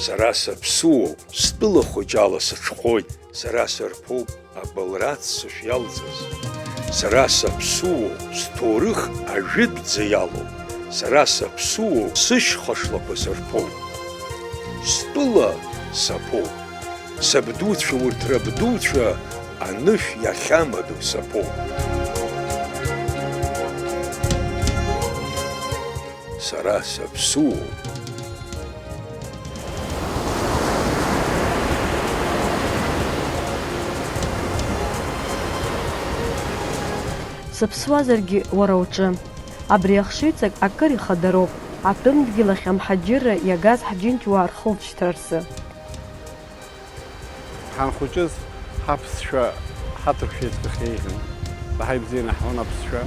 Сара саԥсуоуп, стәыла хәыҷала сыҽхәоит, сара сырԥоуп абылраҭ сышиалҵыз. Сара саԥсуоуп, сҭоурых ажәытәӡа иалоуп, сара саԥсуоуп, сышьха шлақәа сырԥоуп. Стәыла саԥоуп, сабдуцәа урҭ рабдуцәа анышә иахьамаду саԥоуп. Сара саԥсуоуп. Сыԥсуазаргьы уара уҿы. Абри ахшыҩҵак акыр ихадароуп, атәымдгьыл ахь амҳаџьырра иагаз ҳџьынџьуаа рхылҵшьҭра рзы. Ҳанхәыҷыз ҳаԥсшәа ҳаҭыршәеиҵкахьеиӷьын, ҳаибзианы ҳуан аԥсшәа.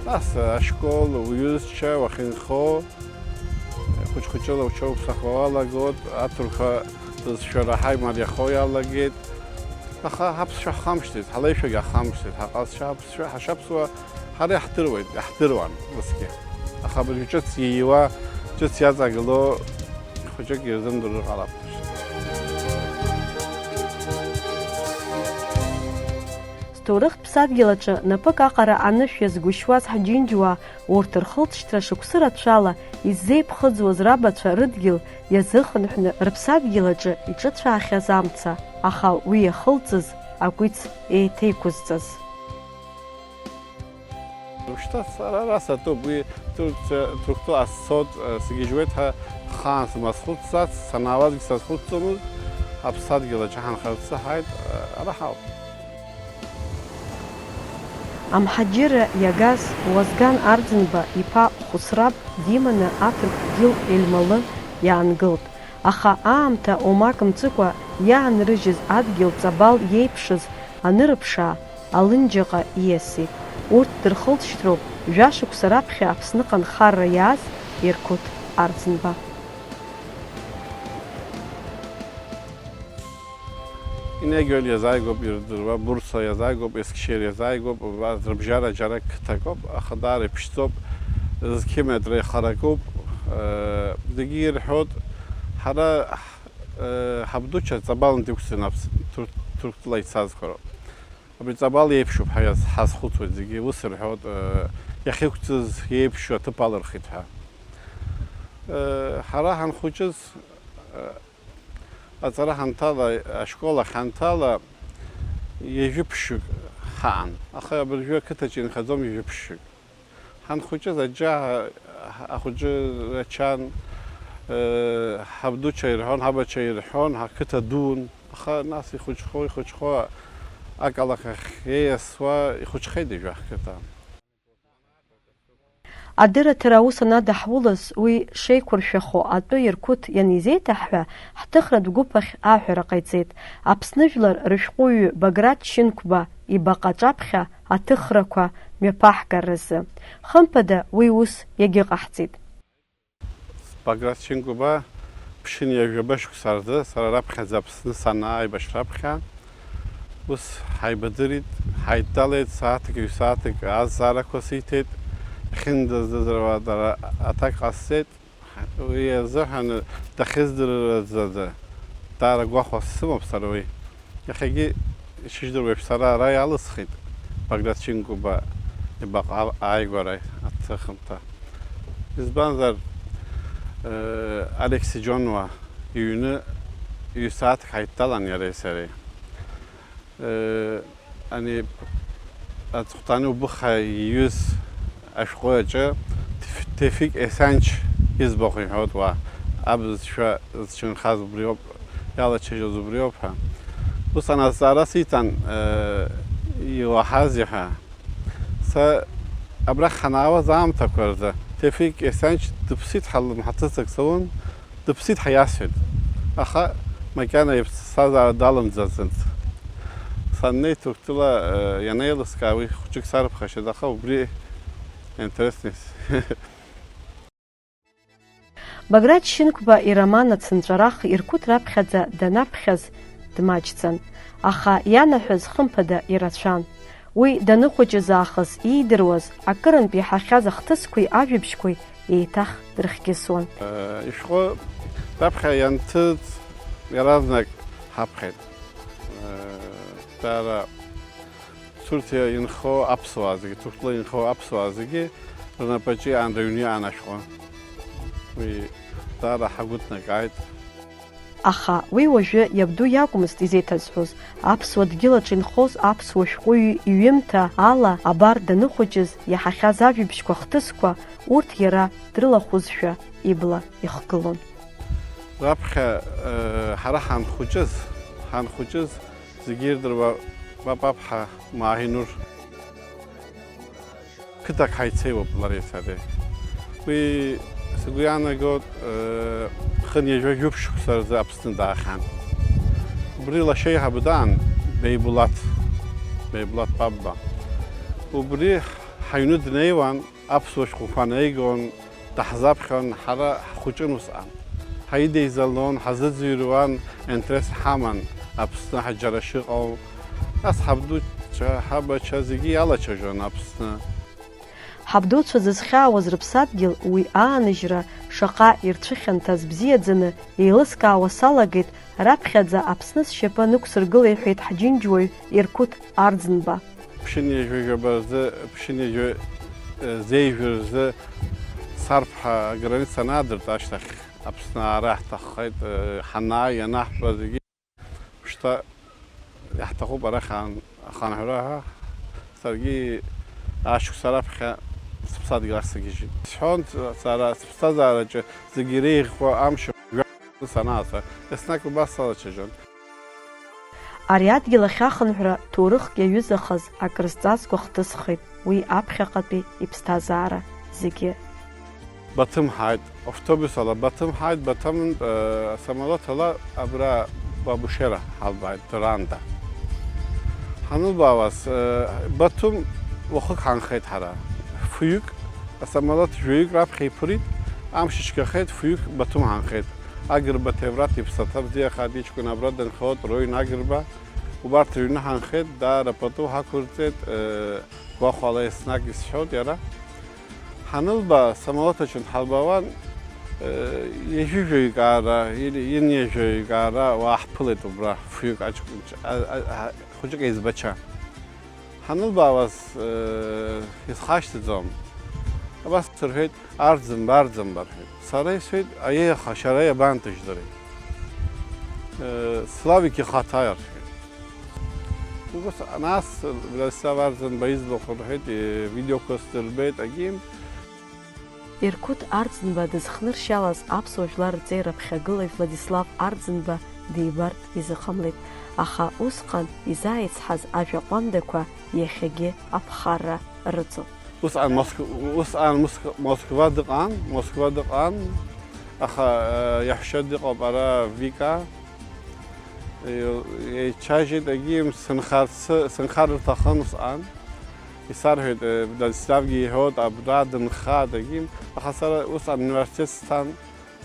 Нас ашкол, уҩызцәа уахьынхо, хәыҷ-хәыҷыла учоуԥсахуа уалагот, аҭырқәа зызшәара ҳаимариахо иалагеит. Аха ҳаԥсшәа ҳхамшҭит, ҳалеишәагьы ҳхамшҭит, ҳаҟазшьа ҳаԥсшәа ҳашаԥсуа ҳара иаҳдыруеит, иаҳдыруан усгьы. Аха абри ҿыц ииуа, ҿыц иаҵагыло хәыҷык ирзымдырыр ҟалап. Сҭоурых ԥсадгьыл аҿы напык аҟара анышә иазгәышьуаз ҳџьынџьуаа урҭ рхылҵшьҭра шықәсы рацәала иззеиԥхыӡуаз рабацәа рыдгьыл иазыхынҳәны рыԥсадгьыл аҿы иҿыцәаахьаз амца, аха уи иахылҵыз акәиц еиҭеиқәызҵаз. Ушьҭа ара сатәуп, уи Ҭырқәтәыла асоҭ сгьежьуеит ҳәа хаан сымазхәыццац, санаауазгьы сазхәыцӡомызт, аԥсадгьыл аҿы ҳанхарц саҳаит, ара ҳауп. Амҳаџьырра иагаз Уазган Арӡынба иԥа Хәыцраб диманы аҭырқәтәгьыл Ельмалы иаангылт. Аха аамҭа омак мҵыкәа иаанрыжьыз адгьыл ҵабал иеиԥшыз анырыԥшаа, Алынџьаҟа ииасит. Урҭ дырхылҵшьҭроуп жәашықәса раԥхьа Аԥсныҟа нхарра иааз Ирқәыҭ Арӡынба. Инегиол иазааигәоуп ирдыруа, Бурса иазааигәоуп, Есқьышер иазааигәоуп, рыбжьара џьара қыҭақәоуп, аха даара иԥшӡоуп, зқьиметра ихаракуп, зегьы ирҳәоит, ҳара ҳабдуцәа ҵабалнтә иқәҵын Ҭырқәтәыла ицазқәароуп. Абри ҵабал иеиԥшуп ҳазхәыцуеит зегьы, ус рҳәоит, иахьықәҵыз иеиԥшу аҭыԥ алырхит ҳәа. Ҳара ҳанхәыҷыз аҵара ҳанҭала, ашкол ахь ҳанҭала ҩажәи-ԥшьҩык ҳаан. Аха абыржәы ақыҭаҿы инхаӡом ҩажәи-ԥшьҩык. Ҳанхәыҷыз аџьа ахәыҷы рачан, ҳабдуцәа ирҳәон, ҳабацәа ирҳәон, ҳақыҭа дуун, аха нас ихәыҷхо акалақь ахь ииасуа ихәыҷхеит ижәы ҳқыҭа. Адырраҭара аус анадаҳулаз уи шеиқәыршәахо атәы Ирқәыҭ ианизеиҭаҳҳәа, ҳҭыхратә гәыԥ ахь ааҳәара ҟаиҵеит. Аԥсны жәлар рышәҟәыҩҩы Баграт Шьынқәба ибаҟаҿаԥхьа аҭыхрақәа мҩаԥаҳгаразы. Хымԥада уи ус иагьыҟаҳҵеит. Баграт Шьынқәба ԥшьын ҩажәаба шықәса рзы сара раԥхьаӡа Аԥсны санааибаш раԥхьа ус ҳаибадырит, ҳаидтәалеит, сааҭк, ҩ-сааҭк азҵаарақәа сиҭеит. Хьындыздыруа дара аҭак ҟасҵеит, уи азыҳәан дахьыздырразы даара гәахәас сымоуп сара уи. Иахьагьы ишыжәдыруеиԥш сара ара иалысхит Баграт Шьынқәба ибаҟа ааигәара аҭыхымҭа. Избанзар Алексеи Џьонуа иҩны ҩ-сааҭк ҳаидтәалан иареи сареи. Ани аҵыхәтәаны убыха иҩыз ашәҟәы аҿы Тевфиқ Есанч иӡбахә иҳәоит уа, абызшәа зҿынхаз убриоуп, иалачыжьыз убриоуп ҳәа. Ус аназҵаара сиҭан иуаҳази ҳәа. Са абрахь ҳанаауаз аамҭақәа рзы Тевфиқ Есанч дыԥсит ҳлымҳаҭыҵак сауан, дыԥсит ҳәа иасҳәеит. Аха макьана иԥсҭазаара далымӡаӡеит. Саннеи Ҭырқәтәыла ианеилыскаа уи хәыҷык сарԥхашьеит, аха убри интересный. Баграт Шьынқәба ироман ацынҵәарах Ирқәыҭ раԥхьаӡа данаԥхьаз дмаҷӡан, аха ианаҳәаз хымԥада ирацәан. Уи даныхәыҷыз аахыс иидыруаз акырынтә иаҳахьаз ахҭысқәеи ажәабжьқәеи еиҭах дрыхгьысуан. Ишәҟәы Рабха янтыд разных хапхет. Тара Турция инхо апсвазги, Турция инхо апсвазги, рнапачи андрюния анашхо. Ви тара хагутна гайд. Аха, уи уажәы иабду иакәмызт изеиҭазҳәоз, аԥсуа дгьылаҿ инхоз аԥсуа шәҟәыҩҩы иҩымҭа ала абар даныхәыҷыз иаҳахьаз ажәабжьқәа хҭысқәа, урҭ иара дрылахәызшәа ибла ихгылон. Раԥхьа ҳара ҳанхәыҷыз зегьы ирдыруа бапаԥҳа Маҳинур қыҭак ҳаицеиуоуп лареи сареи. Уи сгәы иаанагоит хынҩажәа жәып-шықәса рзы Аԥсны даахьан. Убри лашьеиҳабы даан Беибулаҭ Папба. Убри ҳаҩны днеиуан, аԥсуа шәҟәқәа неигон, даҳзаԥхьон, ҳара ҳхәыҷын усҟан. Ҳаидеизалон, ҳазыӡырҩуан, интерес ҳаман Аԥсны ҳаџьара шыҟоу. Нас ҳабдуцәа, ҳабацәа зегьы иалацәажәон Аԥсны. Ҳабдуцәа зызхьаауаз рыԥсадгьыл уи aanыжьра шаҟа ирцәыхьанҭаз бзиаӡаны еилыскаауа салагеит, раԥхьаӡа Аԥсны сшьапы нықәсыргыла иҳәеит ҳџьынџьуаҩ Иркут Арӡынба. Ԥшьынҩажәа рзы, ԥшьынҩажәа зеижәра рзы сарԥҳа аграница анадырт ашьҭахь Аԥсны аара ҳҭаххеит, ҳанааи ианаҳтәа зегьы шьҭа иаҳҭахуп арахь аханҳәра, саргьы ашықәс раԥхьа сыԥсадгьыл ахь сагьежьит. Сҳәон сара сыԥсҭазаараҿы зегьы иреиӷьқәо амш санааца, еснагь убас салацәажәон. Ари адгьыл ахь ахынҳәра ҭоурыхк иаҩызахаз акрызҵазкуа хҭысхеит, уи аԥхьаҟатәи иԥсҭазаара зегьы. Батым ҳааит, автобусала Батым ҳааит, Батым самолиотала абра Бабушера ҳалбааит, Дыранда. Ҳанылбаауаз Батым уахык ҳанхеит ҳара. Фҩык асамолиот жәаҩык раԥхьа иԥырит, амш ишьгахеит, фҩык Батым ҳанхеит. Агырба Ҭеврат иԥсаҭа бзиахааит, иҷкәын абра дынхауеит, Роин Агырба. Убарҭ рыҩны ҳанхеит, даара пату ҳақәырҵеит, гәахәала еснагь исҳәоит иара. Ҳанылба самолиотаҿы ҳалбауан, иажәыжәаҩык аара, иниажәаҩык аара уааҳԥылеит убра, фҩык хәыҷык еизбача. Ҳанылбаауаз исхашҭӡом. Абас рҳәеит, Арӡынба рҳәеит. Сара исҳәеит, аиеиха, шәара иабантыжьдырит. Славик ихаҭа рҳәеит. Убас нас Владислав Арӡынба иӡбахә рҳәеит, видеоқәа сдырбеит, агьим. Иркут Арӡынба дызхныршьалаз аԥсуа жәлар рҵеира ԥхьагылаҩ Владислав Арӡынба дибартә изыҟамлеит, аха усҟан изааицҳаз ажәаҟәандақәа иахьагьы аԥхарра рыҵоуп. Усҟан Москва дыҟан, аха иаҳәшьа дыҟоуп ара Вика. Еицәажәеит, агьим сынхар рҭахын усҟан. Исарҳәеит, Владиславгьы иҳәоит, абра дынхааит, агьим. Аха сара усҟан университет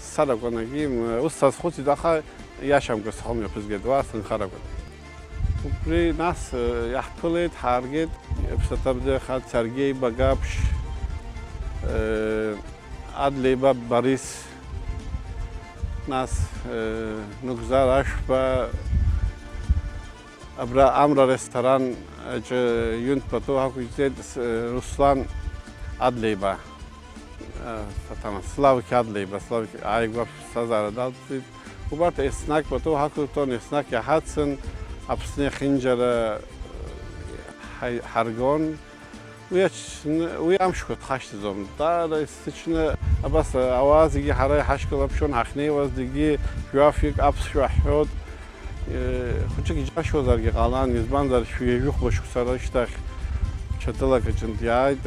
сцаракәын, агьим. Ус сазхәыцит, аха иашамкәа схомҩаԥызгеит, уа сынхар акәын. Убри нас иаҳԥылеит, ҳааргеит, иԥсаҭа бзиахааит, Сергеи Багаԥшь, Адлеиба Борис, нас Нугзар Ашәба, абра Амра ресторанаҿы ҩынтә пату ҳақәиҵеит, Руслан Адлеиба, Славик Адлеиба, ааигәа ԥсҭазаара далҵит. Убарҭ еснагь пату ҳақәырҵон, еснагь иаҳацын, Аԥсны иахьынџьара ҳаргон. Уи амшқәа дхашьҭӡом. Даара исыцны абас ауаа зегьы ҳара иҳашьклаԥшуан, ҳахьнеиуаз зегьы жәафҩык аԥсшәа ҳҳәот. Хәыҷык иџьашьозаргьы ҟалан, избанзар шәҩажәи шықәса рышьҭахь ҽадылак аҿынтә иааит,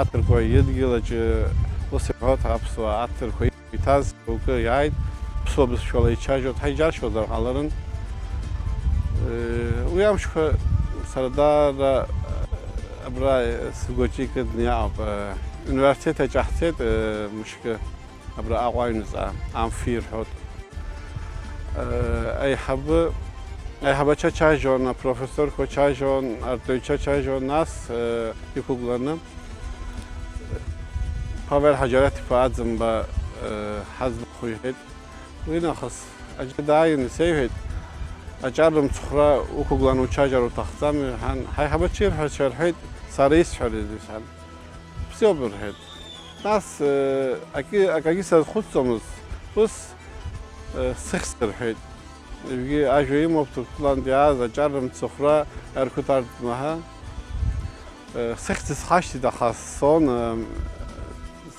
аҭырқәа идгьылаҿы ус иҳәот, аԥсуаа аҭырқәа иҭаз укы иааит, ԥсуа бызшәала ицәажәот, ҳаиџьаршьозар ҟаларын. Уи амшқәа сара даара абра сгәаҿы икыдны иаауп. Университетаҿы ҳцеит, мышкы абра Аҟәа аҩныҵҟа, амфи ирҳәот. Аиҳабацәа чажьон, апрофессорқәа чажьон, артҩцәа чажьон, нас иқәгәыӷны Павел Ҳаџьараҭ-иԥа Аӡынба ҳаӡбахә иҳәеит. ვინახოს აჯდაინი სევეთ აჭარლო მცხრა უკუგლან უჩაჯარ უთახცამ ჰან ჰაიხაბაჩირ ჰაჩერჰეთ სარის ჰარიზისან ფსიობრჰეთ нас აკაგისა ხუცომს ус სიხსერჰეთ იგი აჟი მოფტულანდია აჭარლო მცხრა ერქუტარ მაჰა სიხსის ხაშტი და ხასონ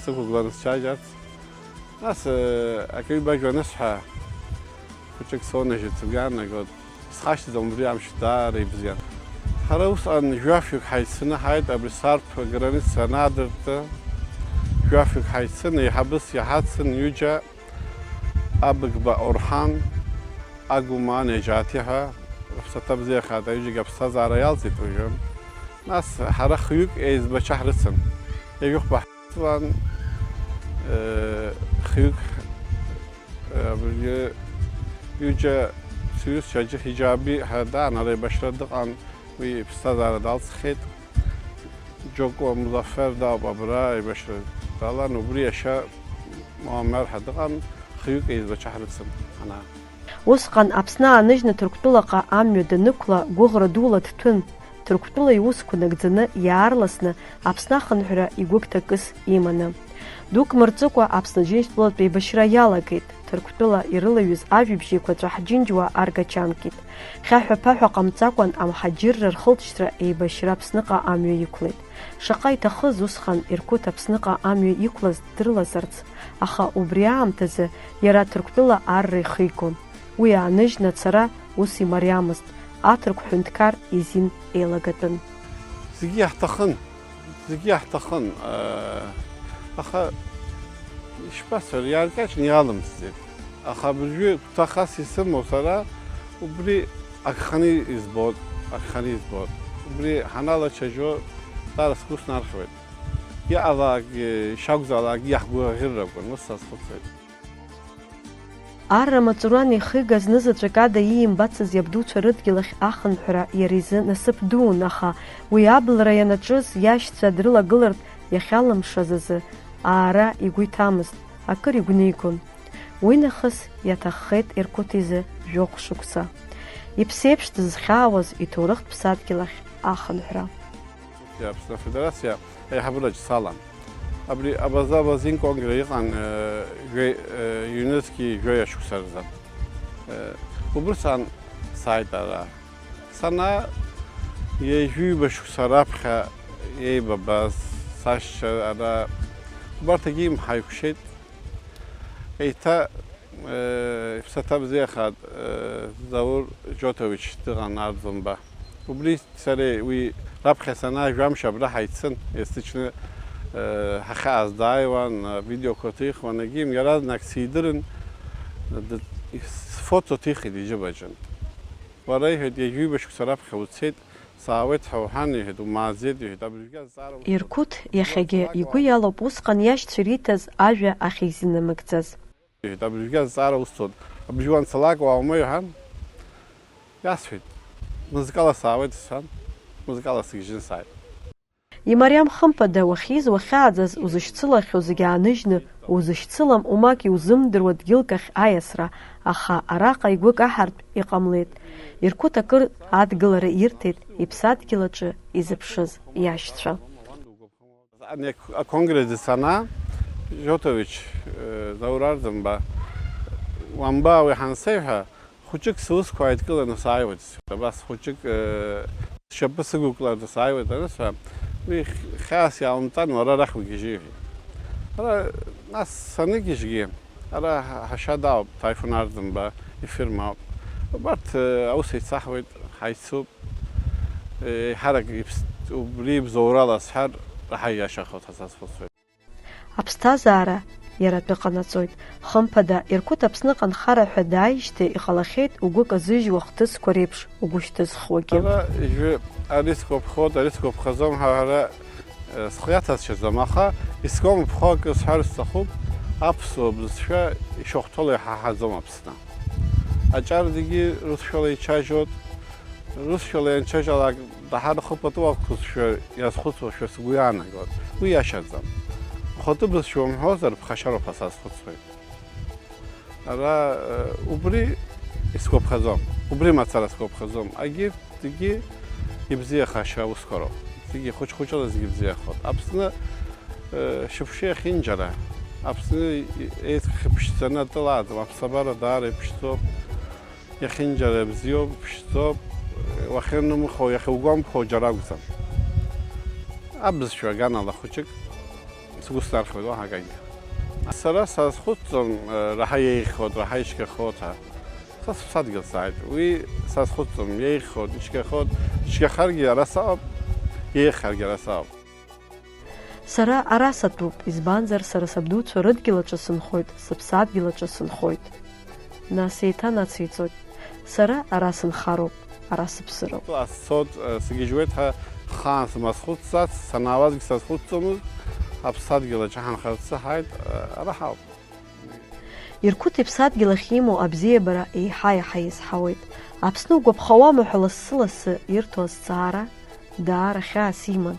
უკუგლან უჩაჯარ нас აკიბაჯონეს ჰა Küçük sonraki tügen negod. Saçlı zamuri amşda ribziyan. Harus an juafuk haysını hayt abri sarp granit sanadırtı. Juafuk haysını yahabıs yahatsın yüce abgba orhan aguma necatiha. Satabziya khada yüce gapsa zarayal zitujum. Nas hara khuyuk ez başahrsın. Yok bahsvan khuyuk abri Yüce suyuz çacı hicabi hada narayı başladık an ve pistazara dalsıxet çok o muzaffer da babra başladı. Dalan ubri yaşa muammer hadık an xiyuk ez başahrsın ana. Усҟан Аԥсны ааныжьны Ҭырқәтәылаҟа амҩа данықәла гәыӷра дула ҭҭәын. Ҭырқәтәыла иусқәа нагӡаны иаарласны Аԥсны ахынҳәра игәы гәҭакыс иманы. Дук мырҵыкәа Аԥсны Џьынџьтәылатә еибашьра иалагеит. Ҭырқәтәыла ирылаҩыз ажәибжь еиқәаҵәа ҳџьынџьуа аргачамкит. Хьаҳәа-ԥаҳәа ҟамҵакәан амҳаџьырра рхылҵшьра еибашьра Аԥсныҟа амҩа иқәлеит. Шаҟа иҭахыз усҟан Иркут Аԥсныҟа амҩа иқәлаз дрылазарц, аха убри аамҭазы иара Ҭырқәтәыла арра ихигон. Уи ааныжьны ацара ус имариамызт. Аҭырқә ҳәынҭқар изин еилагатәын. Зегьы иаҳҭахын. Аха ишԥасҳәар, иааркьаҿны иалымсӡеит. Аха абыржәы гәҭахас исымоу сара убри агханы избот. Убри ҳаналачаჟьо дара сгәы снархьуеит. Иаҟалаагьы, ишакәзаалакгьы иаҳгәыӷырракәын, ус сазхәыцуеит. Арра маҵуран ихигаз нызаҵәык ада иимбацыз иабдуцәа рыдгьыл ахь ахынҳәра иара изы насыԥ дуун, аха уи аблра ианаҿыз иашьцәа дрылагылартә иахьалымшаз азы аара игәы иҭамызт, акыр игәнигон. Уи нахыс иаҭаххеит Иркут изы жәохә шықәса. Иԥсеиԥш дызхьаауаз иҭоурыхтә ԥсадгьыл ахь ахынҳәра. Аԥсны афедерациа аиҳабыраҿ салан. Абри абаза-абазин конгре иҟан ЮНЕСКО жәаҩашықәса рзы. Убри сааит ара. Санаа ҩышықәса раԥхьа еибабаз сашьцәа ара убарҭгьы имҳаиқәшеит. Еиҭа иԥсаҭа-бзиахааит Заур Џьоҭович дыҟан Арӡынба. Убри сареи уи раԥхьа санаа жәамш абра ҳаицын есҭыčны ҳахьааздааиуан, видеоқәа ҭихуан, егьим иаразнак сидырын, фото ҭихит иџьыбаҿы. Уара иҳәеит, ҩышықәса раԥхьа уцеит, саауеит ҳәа уҳан иҳәеит, умааӡеит иҳәеит. Иркут иахьагьы игәы иалоуп усҟан иашьцәа ириҭаз ажәа ахьизинамыгӡаз. Абыржәгьы азҵаара усҭоит. Абыржәы уанцалак уааума иҳәан, иасҳәеит. Музыкала саауеит сҳәан, музыкала сгьежьын сааит. Имариам хымԥада уахьиз уахьааӡаз узышьцылахьоу зегьы ааныжьны, узышьцылам умак иузымдыруа дгьылк ахь аиасра, аха араҟа игәы каҳартә иҟамлеит. Иркут акыр адгылара ирҭеит иԥсадгьыл аҿы изыԥшыз иашьцәа. Аконгресс санаа Џьоҭович Заур Арӡынба уанбаа уи ҳансеиҳәа хәыҷык сусқәа ааидкыланы сааиуеит. Абас хәыҷык сшьапы сыгәыкларҭа сааиуеит анысҳәа, уи хьаас иаумҵан уара арахь угьежьы иҳәеит. Ара нас саныгьежьгьы ара ҳашьадаауп Таифун Арӡынба ифирмауп. Убарҭ аус еицаҳуеит, ҳаицуп. Ҳарак убри бзоурала сҳәар раҳа ииашахоит ҳәа сазхәыцуеит. Аԥсҭазаара иаратәы ҟанаҵоит. Хымԥада Иркут Аԥсныҟа нхара ҳәа дааижьҭеи иҟалахьеит угәы казыжьуа хҭысқәа реиԥш угәы шьҭызхуагьы. Ариск ԥхот, ариск ԥхаӡом ҳәа ҳара схы иаҭазшьаӡом, аха иском ԥхо акы сҳәар сҭахуп, аԥсуа бызшәа ишахәҭоула иҳаҳаӡом Аԥсны. Аҷар зегьы русшәала ичажьот, русшәала ианчажьалак даҳар хы пату ақәызшәа иазхәыцуашәа сгәы иаанагот. Уи иашаӡам. Хәатәы бызшәа умҳәозар ԥхашьароуп ҳәа сазхәыцуеит. რა უბრი ისკოფხაზომ უბრი მაცარას კოფხაზომ აგი დი იბზია ხაშა უსკორო დი ხოჭხოჭა ზიგიბზია ხოთ აბსნა შიფშე ხინჯარა აბსნა ეს ხიფშცანა დლად აბსაბარა დარე ფშტო ეხინჯარა ბზიო ფშტო ვახენუმ ხო ეხე უგამ ხო ჯარაგზა აბზ შვა განალა ხოჭიკ სგუსტარ ხვედო ჰაგაი სარა სასხუცომ რაჰაი ხოთ რაჰაიშკე ხოთა სას სადგილს აიდ ვი სასხუცომ ეხოთ ისკე ხოთ ისკე ხარგი არასა ეხარგი არასა Сара арасатәуп, избанзар сара сабдуцәа рыдгьылаҿы сынхоит, сыԥсадгьылаҿы сынхоит. Нас еиҭанациҵоит. Сара ара сынхароуп, ара сыԥсыроуп. Асот сгьежьуеит хаан сымазхәыццац, санаауазгьы сазхәыццомызт, аԥсадгьылаҿы ҳанхарц саҳаит, ара ҳауп. Ирқәыҭ иԥсадгьыл ахь имоу абзиабара еиҳа-еиҳа изҳауеит. Аԥсны угәаԥхауама ҳәа лассы-лассы ирҭо азҵаара даара хьаас иман.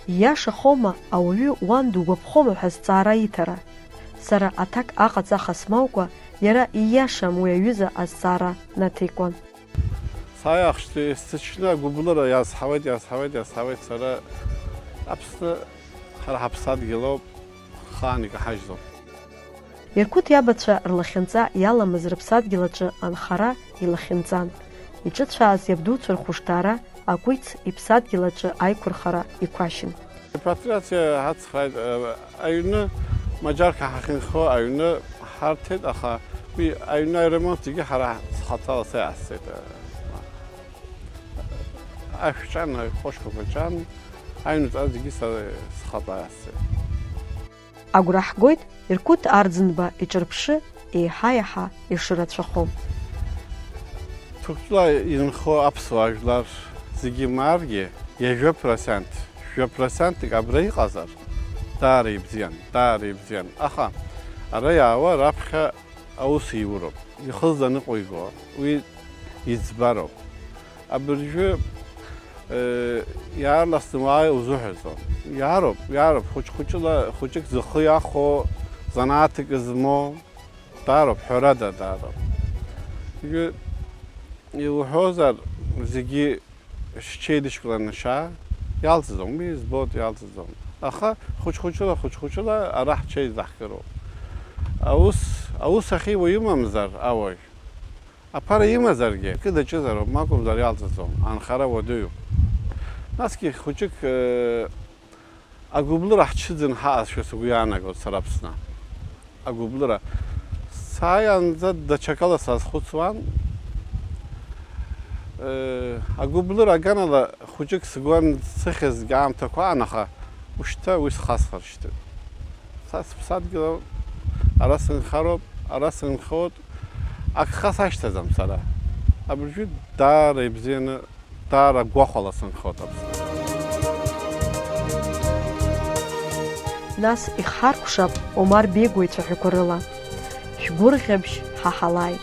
Ииашахома ауаҩы уан дугәаԥхома ҳәа азҵаара иҭара. Сара аҭак аҟаҵаха смаукәа, иара ииашам уи аҩыза азҵаара наҭеикуан. Саиахшьҭи сыҽны агәыблыра иазҳауеит, сара Аԥсны ҳара ҳаԥсадгьылоуп, хаан икаҳажьӡом. Ирқәыҭ иабацәа рлахьынҵа иаламыз рыԥсадгьыл аҿы анхара илахьынҵан. Иҿыцәааз иабдуцәа рхәышҭаара акәиц иԥсадгьыл аҿы аиқәырхара иқәашьын. Репатриациа ҳацхрааит, аҩны маџьарқәа ҳахьынхо аҩны ҳарҭеит, аха уи аҩны аремонтгьы ҳара схаҭала саиасит. Ашәҿан, хәышәқәа ҿан, аҩныҵҟа зегьы схаҭа иасит. Агәра ҳгоит Ирқәыҭ Арӡынба иҿырԥшы еиҳа-еиҳа ишырацәахом. Ҭырқәтәыла инхо аԥсуаа жәлар зегьы мааргьы, 7%-ик абра иҟазар, даара ибзиан. Аха ара иаауа раԥхьа аус иуроуп, ихызданыҟәиго, уи иӡбароуп. Абыржәы иаарласны уааи узыҳәаӡом. Иаароуп, хәыҷык зыхы иахо, занааҭк змоу, даароуп, ҳәарада даароуп. Иуҳәозар зегьы шҽеидышькланы шаа, иалҵӡом, уи збоит иалҵӡом. Аха хәыҷ-хәыҷыла ара ҳҽеизаҳкыроуп. Аус ахьиуа имамзар ауаҩ, аԥара имазаргьы, акы даҿызароуп, макәымзар иалҵӡом, анхара уадаҩуп. Насгьы хәыҷык агәыблыра ҳҽыӡын ҳаазшәа сгәы иаанагоит сара Аԥсны. Агәыблыра. Сааиаанӡа даҽакала сазхәыцуан. Агәыблыра аганала хәыҷык сгәы сыхьызгьы аамҭақәа аан, аха ушьҭа уи схасхыршьҭит. Са сыԥсадгьылоуп, ара сынхароуп, ара сынхоит, агха сашьҭаӡам сара. Абыржәы даара ибзианы, даара гәахәала сынхоит Аԥсны. Нас ихҳаркәшап Омар Бегуа ицәаҳәақәа рыла. Шәгәырӷьабжь ҳаҳалааит.